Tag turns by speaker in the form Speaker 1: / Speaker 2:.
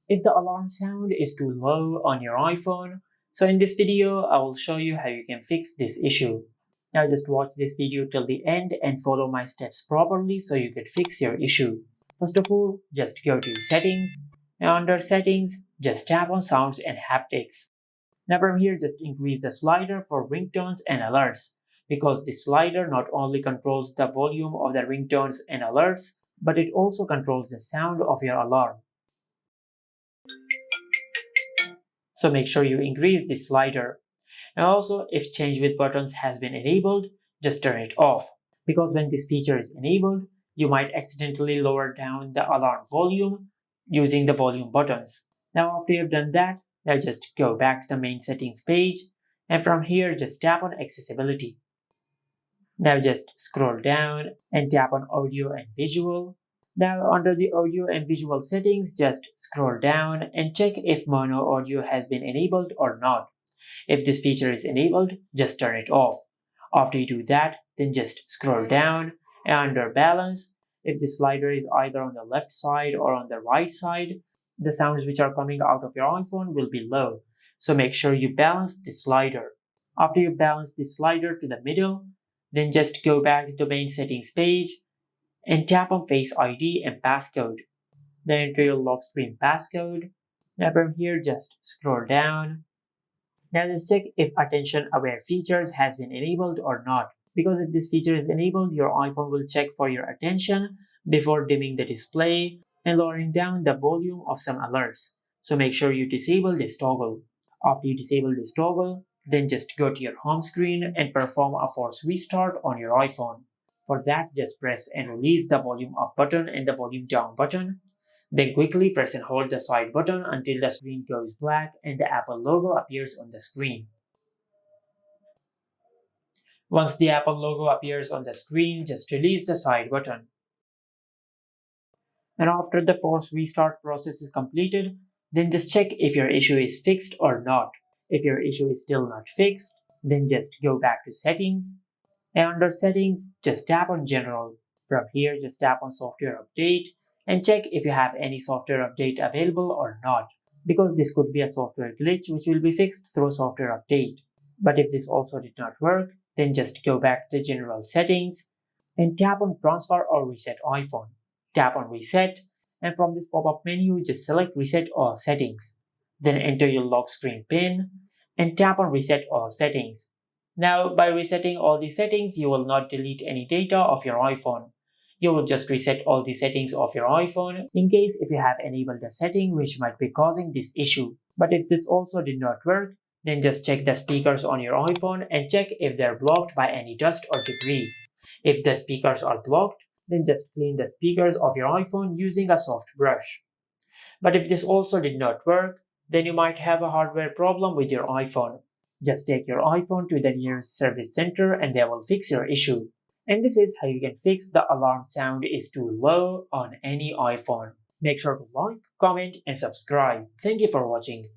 Speaker 1: if the alarm sound is too low on your iPhone. So in this video, I will show you how you can fix this issue. Now just watch this video till the end and follow my steps properly so you can fix your issue. First of all, just go to settings, and under settings, just tap on sounds and haptics. Now from here, just increase the slider for ringtones and alerts, because this slider not only controls the volume of the ringtones and alerts, but it also controls the sound of your alarm. So make sure you increase this slider. And also, if change with buttons has been enabled, just turn it off, because when this feature is enabled, you might accidentally lower down the alarm volume using the volume buttons. Now after you've done that, now just go back to the main settings page, and from here just tap on accessibility. Now just scroll down and tap on audio and visual. Now under the audio and visual settings, just scroll down and check if mono audio has been enabled or not. If this feature is enabled, just turn it off. After you do that, then just scroll down and under balance, if the slider is either on the left side or on the right side, the sounds which are coming out of your iPhone will be low. So make sure you balance the slider. After you balance the slider to the middle, then just go back to the main settings page and tap on Face ID and passcode. Then enter your lock screen passcode. Now from here, just scroll down. Now just check if attention aware features has been enabled or not. Because if this feature is enabled, your iPhone will check for your attention before dimming the display and lowering down the volume of some alerts. So make sure you disable this toggle. After you disable this toggle, then just go to your home screen and perform a force restart on your iPhone. For that, just press and release the volume up button and the volume down button. Then quickly press and hold the side button until the screen goes black and the Apple logo appears on the screen. Once the Apple logo appears on the screen, just release the side button. And after the force restart process is completed, then just check if your issue is fixed or not. If your issue is still not fixed, then just go back to settings. And under settings, just tap on general. From here, just tap on software update and check if you have any software update available or not, because this could be a software glitch which will be fixed through software update. But if this also did not work, then just go back to general settings and tap on transfer or reset iPhone. Tap on reset, and from this pop-up menu, just select reset all settings. Then enter your lock screen PIN and tap on reset all settings. Now, by resetting all the settings, you will not delete any data of your iPhone. You will just reset all the settings of your iPhone in case if you have enabled a setting which might be causing this issue. But if this also did not work, then just check the speakers on your iPhone and check if they're blocked by any dust or debris. If the speakers are blocked, then just clean the speakers of your iPhone using a soft brush. But if this also did not work, then you might have a hardware problem with your iPhone. Just take your iPhone to the nearest service center and they will fix your issue. And this is how you can fix the alarm sound is too low on any iPhone. Make sure to like, comment, and subscribe. Thank you for watching.